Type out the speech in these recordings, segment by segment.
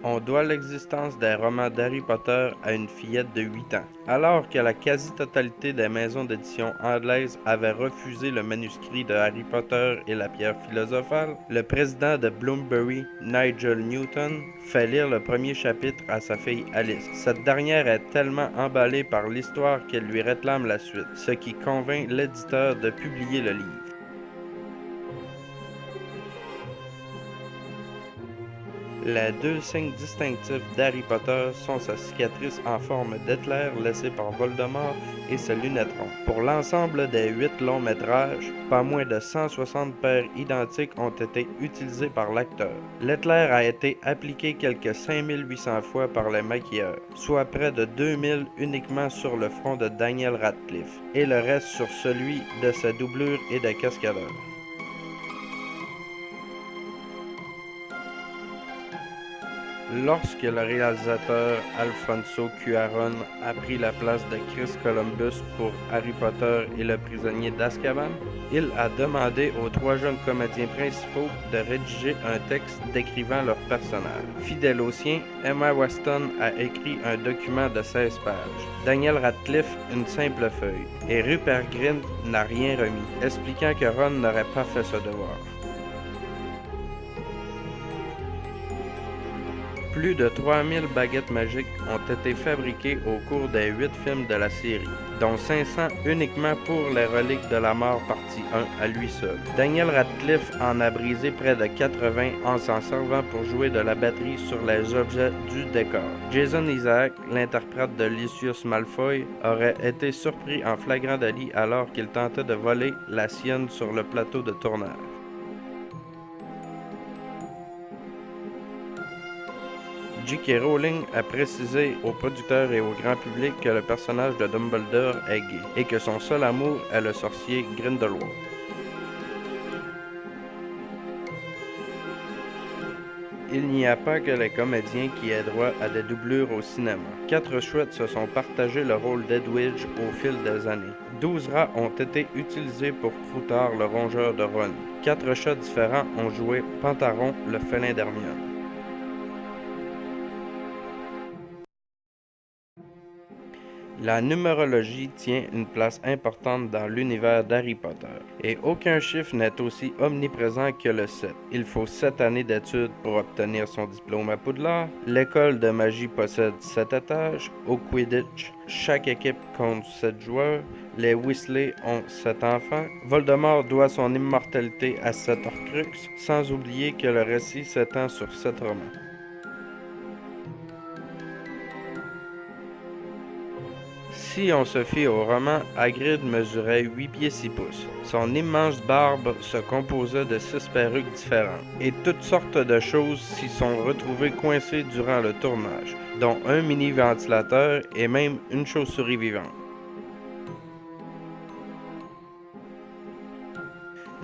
On doit l'existence des romans d'Harry Potter à une fillette de 8 ans. Alors que la quasi-totalité des maisons d'édition anglaises avaient refusé le manuscrit de Harry Potter et la pierre philosophale, le président de Bloomsbury, Nigel Newton, fait lire le premier chapitre à sa fille Alice. Cette dernière est tellement emballée par l'histoire qu'elle lui réclame la suite, ce qui convainc l'éditeur de publier le livre. Les deux signes distinctifs d'Harry Potter sont sa cicatrice en forme d'éclair laissée par Voldemort et ses lunettes rondes. Pour l'ensemble des 8 longs métrages, pas moins de 160 paires identiques ont été utilisées par l'acteur. L'éclair a été appliqué quelques 5800 fois par les maquilleurs, soit près de 2000 uniquement sur le front de Daniel Radcliffe, et le reste sur celui de sa doublure et des cascadeurs. Lorsque le réalisateur Alfonso Cuarón a pris la place de Chris Columbus pour Harry Potter et le prisonnier d'Azkaban, il a demandé aux 3 jeunes comédiens principaux de rédiger un texte décrivant leur personnage. Fidèle au sien, Emma Watson a écrit un document de 16 pages, Daniel Radcliffe une simple feuille, et Rupert Grint n'a rien remis, expliquant que Ron n'aurait pas fait ce devoir. Plus de 3000 baguettes magiques ont été fabriquées au cours des 8 films de la série, dont 500 uniquement pour les reliques de la mort partie 1 à lui seul. Daniel Radcliffe en a brisé près de 80 en s'en servant pour jouer de la batterie sur les objets du décor. Jason Isaac, l'interprète de Lucius Malfoy, aurait été surpris en flagrant délit alors qu'il tentait de voler la sienne sur le plateau de tournage. J.K. Rowling a précisé aux producteurs et au grand public que le personnage de Dumbledore est gay et que son seul amour est le sorcier Grindelwald. Il n'y a pas que les comédiens qui aient droit à des doublures au cinéma. 4 chouettes se sont partagé le rôle d'Edwidge au fil des années. 12 rats ont été utilisés pour Croutard, le rongeur de Ron. 4 chats différents ont joué Pantaron, le félin d'Hermione. La numérologie tient une place importante dans l'univers d'Harry Potter, et aucun chiffre n'est aussi omniprésent que le 7. Il faut 7 années d'études pour obtenir son diplôme à Poudlard. L'école de magie possède 7 étages. Au Quidditch, chaque équipe compte 7 joueurs. Les Weasley ont 7 enfants. Voldemort doit son immortalité à 7 Horcruxes, sans oublier que le récit s'étend sur 7 romans. Si on se fie au roman, Hagrid mesurait 8 pieds 6 pouces. Son immense barbe se composait de 6 perruques différentes, et toutes sortes de choses s'y sont retrouvées coincées durant le tournage, dont un mini-ventilateur et même une chauve-souris vivante.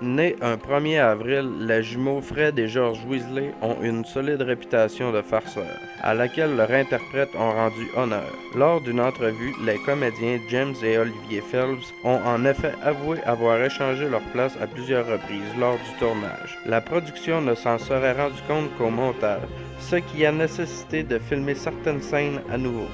Nés un 1er avril, les jumeaux Fred et George Weasley ont une solide réputation de farceurs, à laquelle leurs interprètes ont rendu honneur. Lors d'une entrevue, les comédiens James et Olivier Phelps ont en effet avoué avoir échangé leur place à plusieurs reprises lors du tournage. La production ne s'en serait rendu compte qu'au montage, ce qui a nécessité de filmer certaines scènes à nouveau.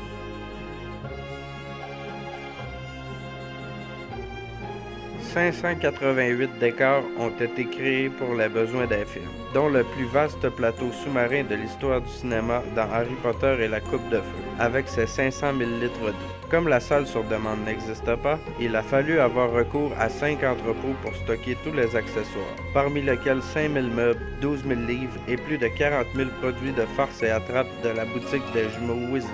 588 décors ont été créés pour les besoins des films, dont le plus vaste plateau sous-marin de l'histoire du cinéma dans Harry Potter et la Coupe de Feu, avec ses 500 000 litres d'eau. Comme la salle sur demande n'existe pas, il a fallu avoir recours à 5 entrepôts pour stocker tous les accessoires, parmi lesquels 5 000 meubles, 12 000 livres et plus de 40 000 produits de farce et attrape de la boutique des jumeaux Weasley.